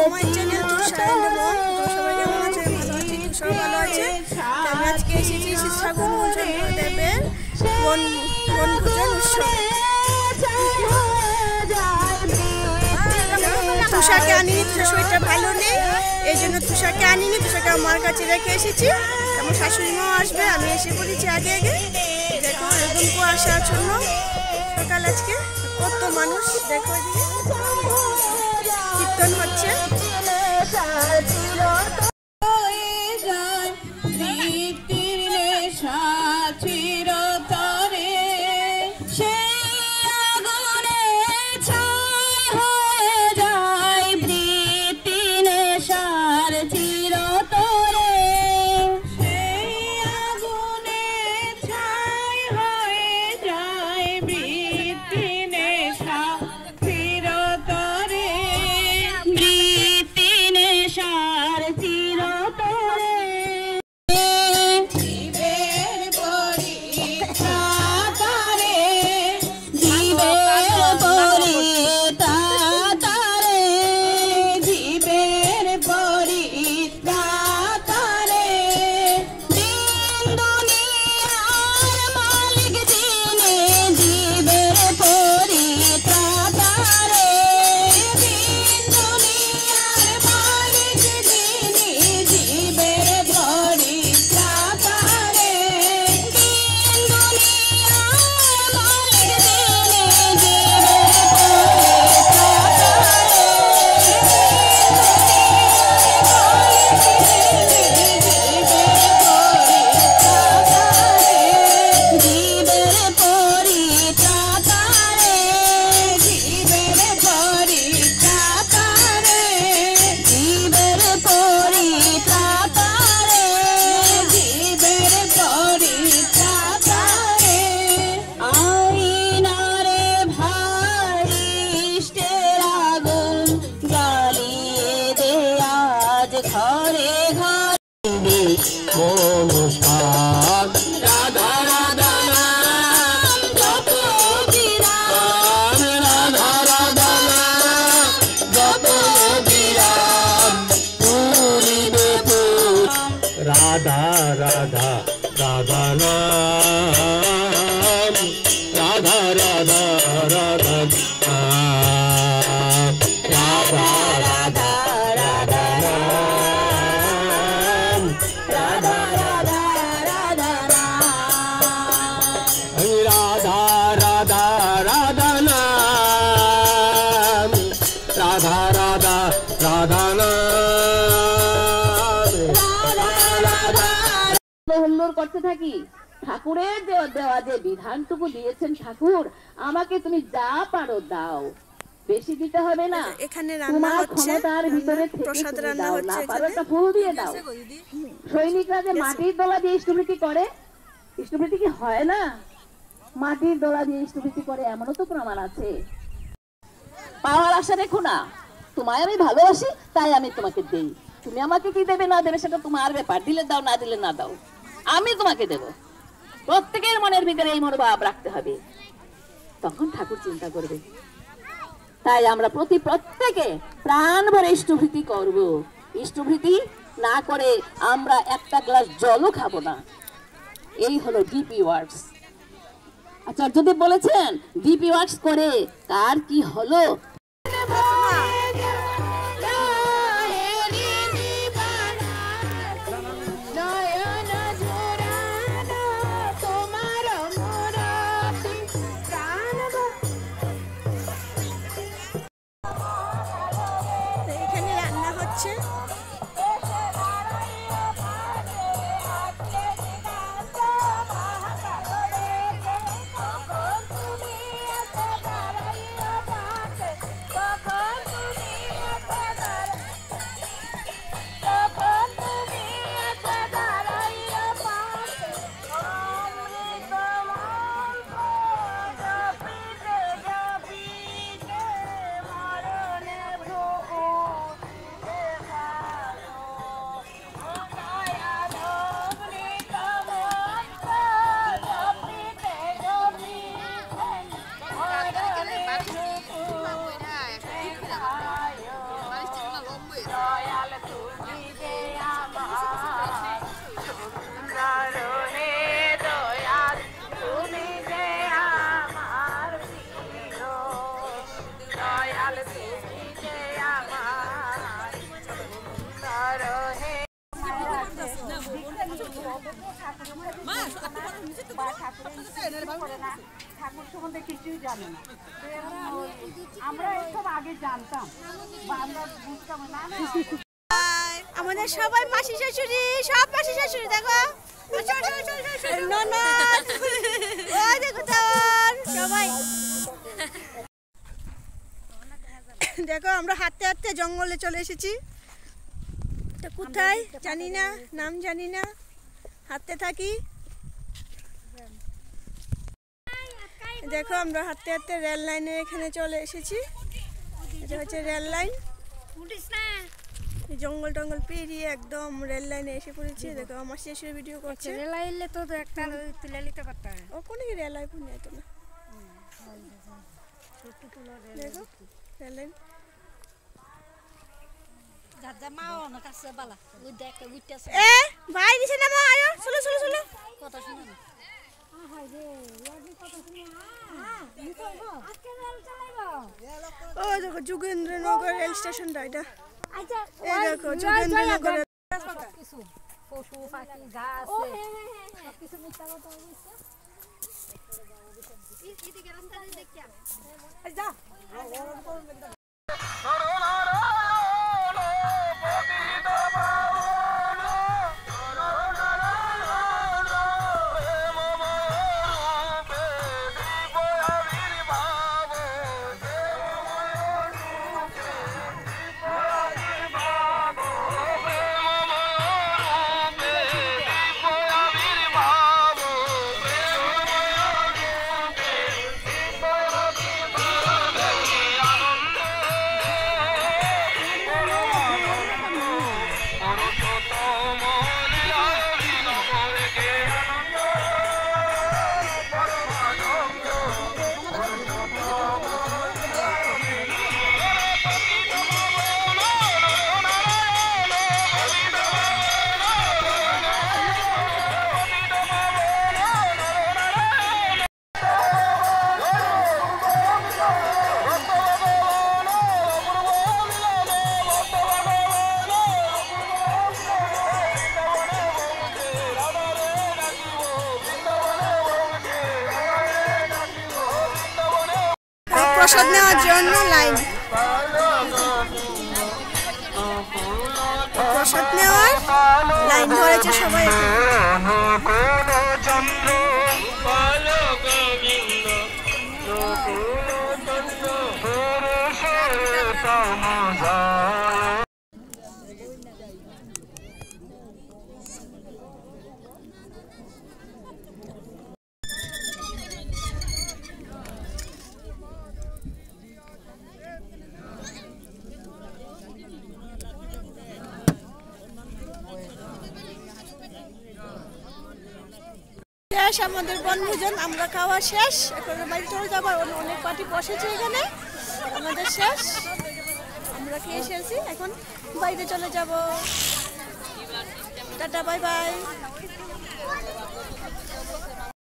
আমার channel Tushar and মম। তো সবাই কেমন আছে? ভালো আছি, তুষার ভালো আছে। আমি আজকে এসেছি শিবসাগর মহাদেবের বনভোজন উৎসবে। তুষারকে আনিনি, তুষার শরীরটা ভালো নেই, এই জন্য তুষারকে আনিনি। তুষারকে আমার কাছে রেখে এসেছি। আমার শাশুড়ি মাও আসবে, আমি এসে পড়েছি আগে আগে। দেখো এরকম কুয়াশাচ্ছন্ন সকাল আজকে, কত মানুষ দেখো, এদিকে কীর্তন হচ্ছে। राधा राधा राधा नाम, राधा राधा राधा राधा राधा राधा नाम, राधा राधा राधा नाम, राधा राधा राधा नाम, राधा राधा राधा नाम। হুল্লোড় করতে থাকি। ঠাকুরের দেওয়া যে বিধানটুকু দিয়েছেন ঠাকুর, আমাকে তুমি যা পারো দাও, বেশি দিতে হবে না। এখানে রান্না হচ্ছে, ক্ষমতার ভিতরে প্রসাদ রান্না হচ্ছে। না পারো একটা ফুল দিয়ে দাও। সৈনিকরা যে মাটির দোলা দিয়ে ইষ্টভৃতি করে, ইষ্টভৃতি কি হয় না? মাটির দোলা দিয়ে ইষ্টভৃতি করে, এমনও তো প্রমাণ আছে। পাওয়ার আশা রেখো না, তোমায় আমি ভালোবাসি তাই আমি তোমাকে দেই। তুমি আমাকে কি দেবে না দেবে সেটা তোমার ব্যাপার, দিলে দাও না দিলে না দাও, আমি তোমাকে দেব। প্রত্যেকের মনের ভিতরে এই মনোভাব রাখতে হবে, তখন ঠাকুর চিন্তা করবে। তাই আমরা প্রত্যেকে প্রাণ ভরে ইষ্টভৃতি করব। ইষ্টভৃতি না করে আমরা একটা গ্লাস জলও খাবো না। এই হলো ডিপি ওয়ার্কস। আচার্যদেব বলেছেন ডিপি ওয়ার্কস করে কার কি হলো। এখানে রান্না হচ্ছে। বা ঠাকুরের করে না, ঠাকুর সম্বন্ধে কিছুই জানে না। আমরা এসব আগে জানতাম বা আমরা বুঝতাম না। আমাদের সবাই মাসি শাশুড়ি, সব মাসি শাশুড়ি দেখো, ননদ, ওই দেখো তোর সবাই। দেখো আমরা হাঁটতে হাঁটতে জঙ্গলে চলে এসেছি। এটা কোথায় জানি না, নাম জানি না, হাঁটতে থাকি। দেখো আমরা হাঁটতে হাঁটতে রেল লাইনের এখানে চলে এসেছি। এটা হচ্ছে রেল লাইন। জঙ্গল টঙ্গল পেরিয়ে একদম রেল লাইনে এসে পড়েছি। দেখো আমার শেষের ভিডিও করছে। রেল লাইনে তো একটা তুলে নিতে করতে হয়। ও কোন কি রেল লাইন পুনে তো না। দেখো রেল লাইন। দাদা মা অনেক আছে বালা। ওই দেখ উঠতেছে। এ ভাই দিছে না মা, আয়ো চলো চলো চলো। কথা শুনো না। হাই রে, ইয়াদি কথা শুনো না। নিতে গো। আজকে রেল চালাইবো। ও দেখো যোগেন্দ্রনগর রেল স্টেশনটা এটা। আচ্ছা, এই দেখো যোগেন্দ্রনগর কিছু পশু পাখি গাছ আছে। সব কিছু মিথ্যা কথা বলছে। এদিকে রাস্তা দেখি আমি। এই যা। প্রসাদ নেওয়ার জন্য লাইন। প্রসাদ নেওয়ার লাইন ধরেছে সবাই। শেষ আমাদের বনভোজন, আমরা খাওয়া শেষ। এখন বাড়ি চলে যাবো। অনেক পার্টি বসেছে এখানে, আমাদের শেষ। আমরা খেয়ে এসেছি, এখন বাইরে চলে যাব। Tata, bye bye.